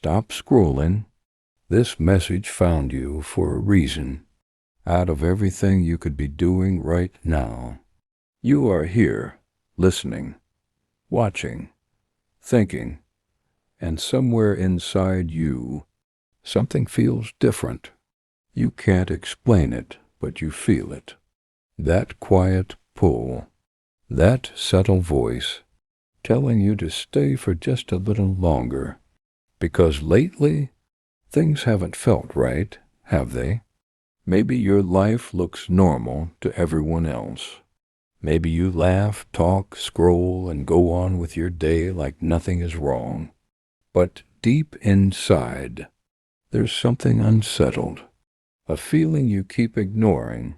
Stop scrolling. This message found you for a reason. Out of everything you could be doing right now, you are here, listening, watching, thinking, and somewhere inside you, something feels different. You can't explain it, but you feel it. That quiet pull, that subtle voice, telling you to stay for just a little longer. Because lately, things haven't felt right, have they? Maybe your life looks normal to everyone else. Maybe you laugh, talk, scroll, and go on with your day like nothing is wrong. But deep inside, there's something unsettled, a feeling you keep ignoring,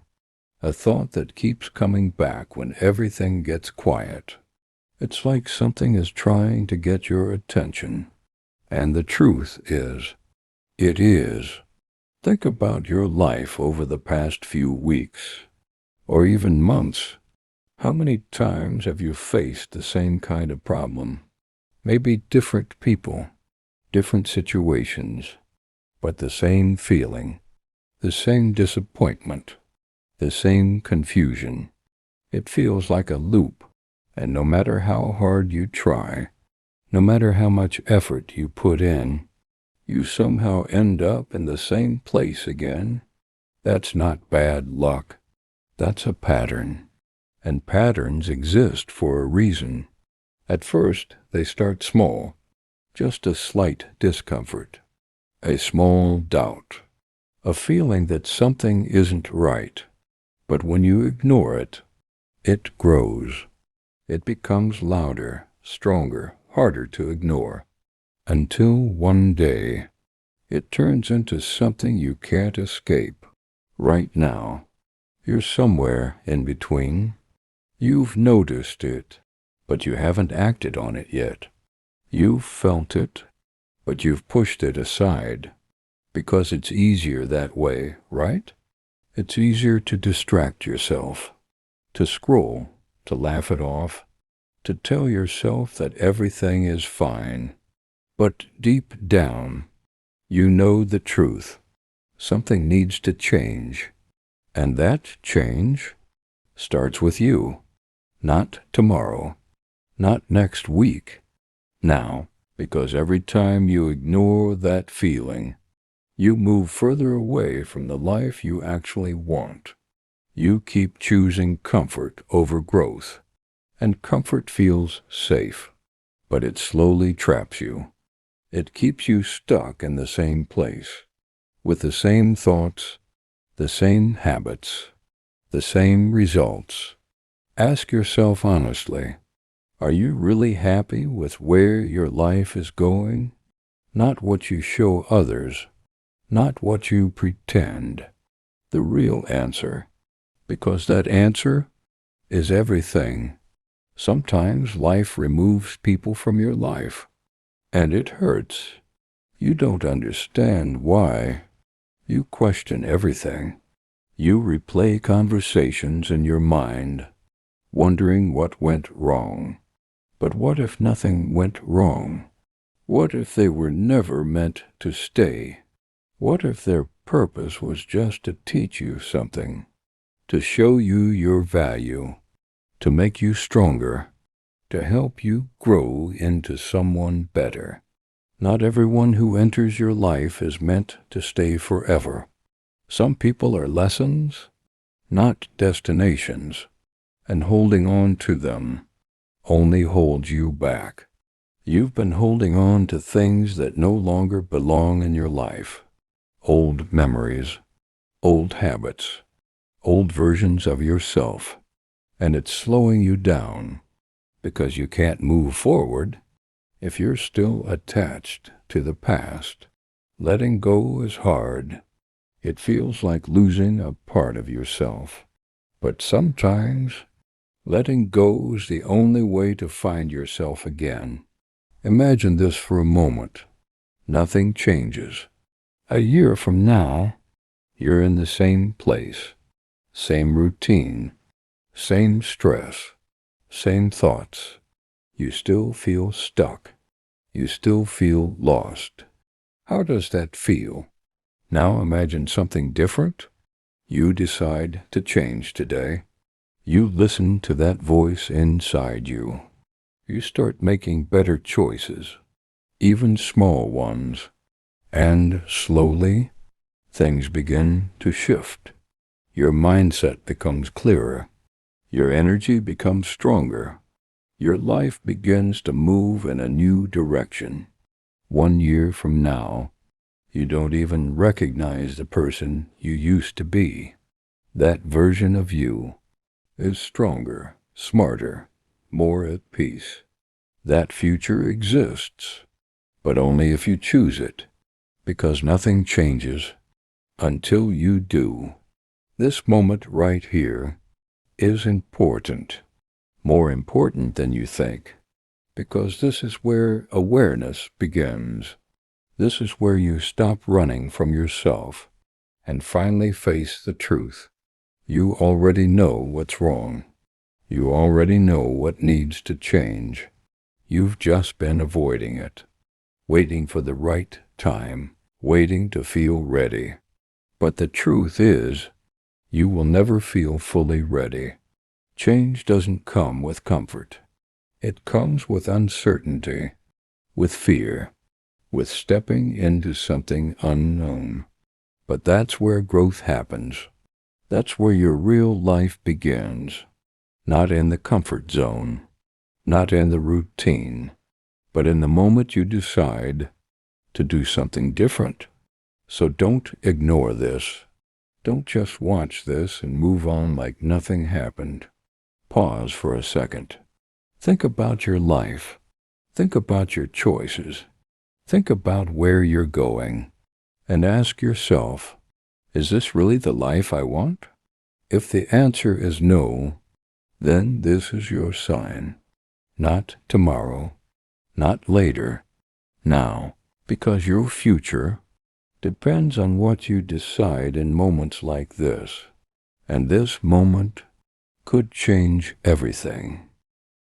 a thought that keeps coming back when everything gets quiet. It's like something is trying to get your attention. And the truth is, it is. Think about your life over the past few weeks, or even months. How many times have you faced the same kind of problem? Maybe different people, different situations, but the same feeling, the same disappointment, the same confusion. It feels like a loop, and no matter how hard you try, no matter how much effort you put in, you somehow end up in the same place again. That's not bad luck. That's a pattern. And patterns exist for a reason. At first, they start small, just a slight discomfort, a small doubt, a feeling that something isn't right. But when you ignore it, it grows. It becomes louder, stronger, harder to ignore, until one day it turns into something you can't escape. Right now, you're somewhere in between. You've noticed it, but you haven't acted on it yet. You've felt it, but you've pushed it aside, because it's easier that way, right? It's easier to distract yourself, to scroll, to laugh it off, to tell yourself that everything is fine. But deep down, you know the truth. Something needs to change. And that change starts with you. Not tomorrow, not next week. Now, because every time you ignore that feeling, you move further away from the life you actually want. You keep choosing comfort over growth. And comfort feels safe, but it slowly traps you. It keeps you stuck in the same place, with the same thoughts, the same habits, the same results. Ask yourself honestly, are you really happy with where your life is going? Not what you show others, not what you pretend. The real answer, because that answer is everything. Sometimes life removes people from your life, and it hurts. You don't understand why. You question everything. You replay conversations in your mind, wondering what went wrong. But what if nothing went wrong? What if they were never meant to stay? What if their purpose was just to teach you something, to show you your value, to make you stronger, to help you grow into someone better? Not everyone who enters your life is meant to stay forever. Some people are lessons, not destinations, and holding on to them only holds you back. You've been holding on to things that no longer belong in your life. Old memories, old habits, old versions of yourself, and it's slowing you down because you can't move forward if you're still attached to the past. Letting go is hard. It feels like losing a part of yourself. But sometimes, letting go is the only way to find yourself again. Imagine this for a moment. Nothing changes. A year from now, you're in the same place, same routine, same stress, same thoughts. You still feel stuck. You still feel lost. How does that feel? Now imagine something different. You decide to change today. You listen to that voice inside you. You start making better choices, even small ones, and slowly things begin to shift. Your mindset becomes clearer. Your energy becomes stronger. Your life begins to move in a new direction. 1 year from now, you don't even recognize the person you used to be. That version of you is stronger, smarter, more at peace. That future exists, but only if you choose it, because nothing changes until you do. This moment right here is important, more important than you think, because this is where awareness begins. This is where you stop running from yourself and finally face the truth. You already know what's wrong. You already know what needs to change. You've just been avoiding it, waiting for the right time, waiting to feel ready. But the truth is, you will never feel fully ready. Change doesn't come with comfort. It comes with uncertainty, with fear, with stepping into something unknown. But that's where growth happens. That's where your real life begins. Not in the comfort zone, not in the routine, but in the moment you decide to do something different. So don't ignore this. Don't just watch this and move on like nothing happened. Pause for a second. Think about your life. Think about your choices. Think about where you're going. And ask yourself, is this really the life I want? If the answer is no, then this is your sign. Not tomorrow, not later, now. Because your future depends on what you decide in moments like this. And this moment could change everything.